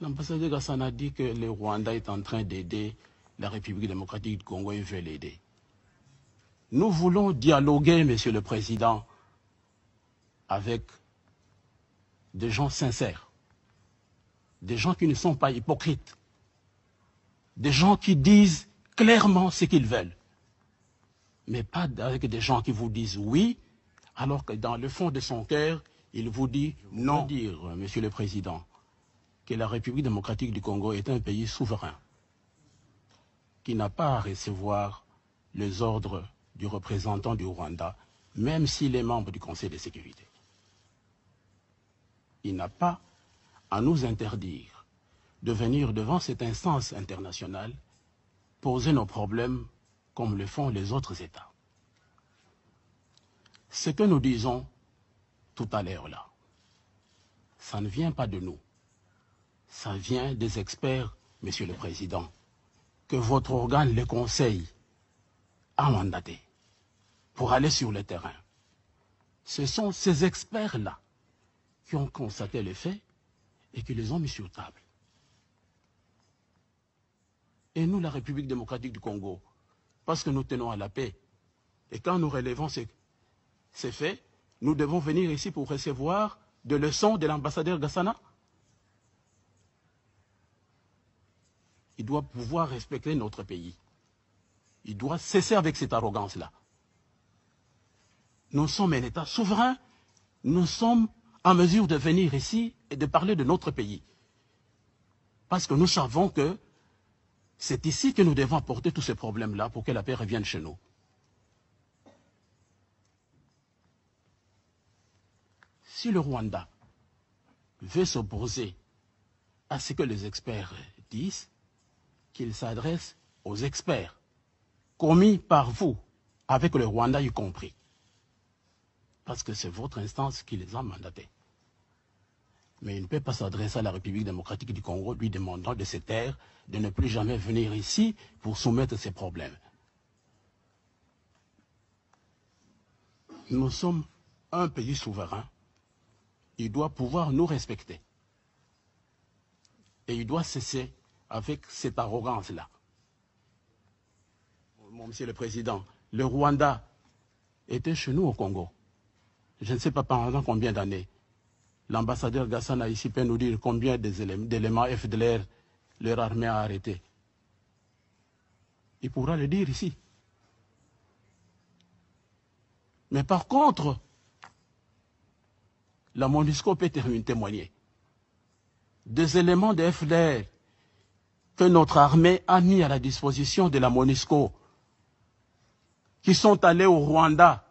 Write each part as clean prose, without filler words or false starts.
L'ambassadeur Gassana dit que le Rwanda est en train d'aider la République démocratique du Congo et veut l'aider. Nous voulons dialoguer, Monsieur le Président, avec des gens sincères, des gens qui ne sont pas hypocrites, des gens qui disent clairement ce qu'ils veulent, mais pas avec des gens qui vous disent oui, alors que dans le fond de son cœur, il vous dit non. Dire, Monsieur le Président, que la République démocratique du Congo est un pays souverain, qui n'a pas à recevoir les ordres du représentant du Rwanda, même s'il est membre du Conseil de sécurité. Il n'a pas à nous interdire de venir devant cette instance internationale poser nos problèmes comme le font les autres États. Ce que nous disons tout à l'heure là, ça ne vient pas de nous. Ça vient des experts, Monsieur le Président, que votre organe, le Conseil, a mandaté pour aller sur le terrain. Ce sont ces experts-là qui ont constaté les faits et qui les ont mis sur table. Et nous, la République démocratique du Congo, parce que nous tenons à la paix, et quand nous relevons ces faits, nous devons venir ici pour recevoir des leçons de l'ambassadeur Gassana. Il doit pouvoir respecter notre pays. Il doit cesser avec cette arrogance-là. Nous sommes un État souverain. Nous sommes en mesure de venir ici et de parler de notre pays. Parce que nous savons que c'est ici que nous devons apporter tous ces problèmes-là pour que la paix revienne chez nous. Si le Rwanda veut s'opposer à ce que les experts disent, qu'il s'adresse aux experts, commis par vous, avec le Rwanda y compris. Parce que c'est votre instance qui les a mandatés. Mais il ne peut pas s'adresser à la République démocratique du Congo, lui demandant de se taire, de ne plus jamais venir ici pour soumettre ses problèmes. Nous sommes un pays souverain. Il doit pouvoir nous respecter. Et il doit cesser avec cette arrogance-là. Monsieur le Président, le Rwanda était chez nous au Congo. Je ne sais pas pendant combien d'années. L'ambassadeur Gassana ici peut nous dire combien d'éléments FDLR leur armée a arrêté. Il pourra le dire ici. Mais par contre, la MONUSCO peut témoigner des éléments de FDLR que notre armée a mis à la disposition de la MONUSCO, qui sont allés au Rwanda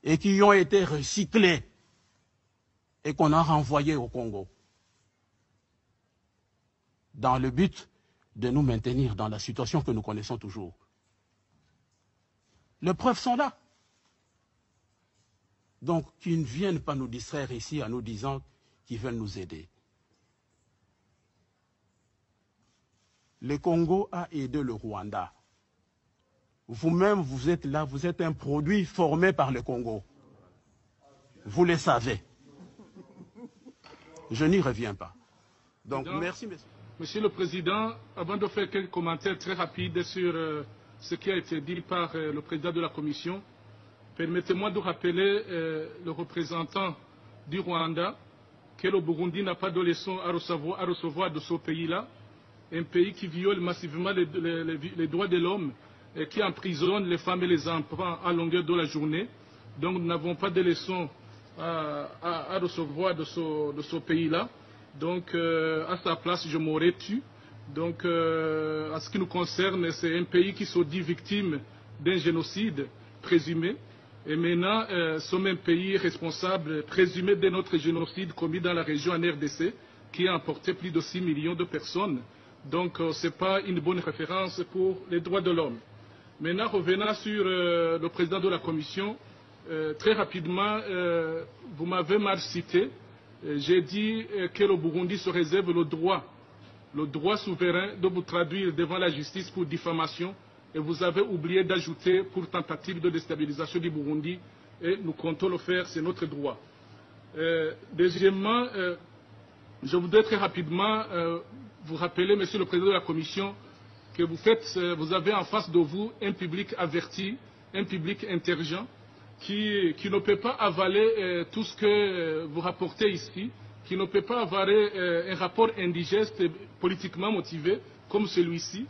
et qui ont été recyclés et qu'on a renvoyés au Congo, dans le but de nous maintenir dans la situation que nous connaissons toujours. Les preuves sont là. Donc, qu'ils ne viennent pas nous distraire ici en nous disant qu'ils veulent nous aider. Le Congo a aidé le Rwanda. Vous-même, vous êtes là, vous êtes un produit formé par le Congo. Vous le savez. Je n'y reviens pas. Donc, merci, monsieur. Monsieur le Président, avant de faire quelques commentaires très rapides sur ce qui a été dit par le Président de la Commission, permettez-moi de rappeler le représentant du Rwanda que le Burundi n'a pas de leçons à recevoir de ce pays-là, un pays qui viole massivement les droits de l'homme et qui emprisonne les femmes et les enfants à longueur de la journée. Donc nous n'avons pas de leçons à recevoir de ce pays-là. Donc à sa place, je m'aurais tu. Donc en ce qui nous concerne, c'est un pays qui se dit victime d'un génocide présumé. Et maintenant, ce même pays est responsable présumé de notre génocide commis dans la région en RDC, qui a emporté plus de 6 millions de personnes. Donc ce n'est pas une bonne référence pour les droits de l'homme. Maintenant, revenant sur le président de la Commission, très rapidement, vous m'avez mal cité. J'ai dit que le Burundi se réserve le droit souverain de vous traduire devant la justice pour diffamation. Et vous avez oublié d'ajouter pour tentative de déstabilisation du Burundi. Et nous comptons le faire, c'est notre droit. Deuxièmement, Je voudrais très rapidement vous rappeler, Monsieur le Président de la Commission, que vous avez en face de vous un public averti, un public intelligent, qui ne peut pas avaler tout ce que vous rapportez ici, qui ne peut pas avaler un rapport indigeste et politiquement motivé comme celui-ci.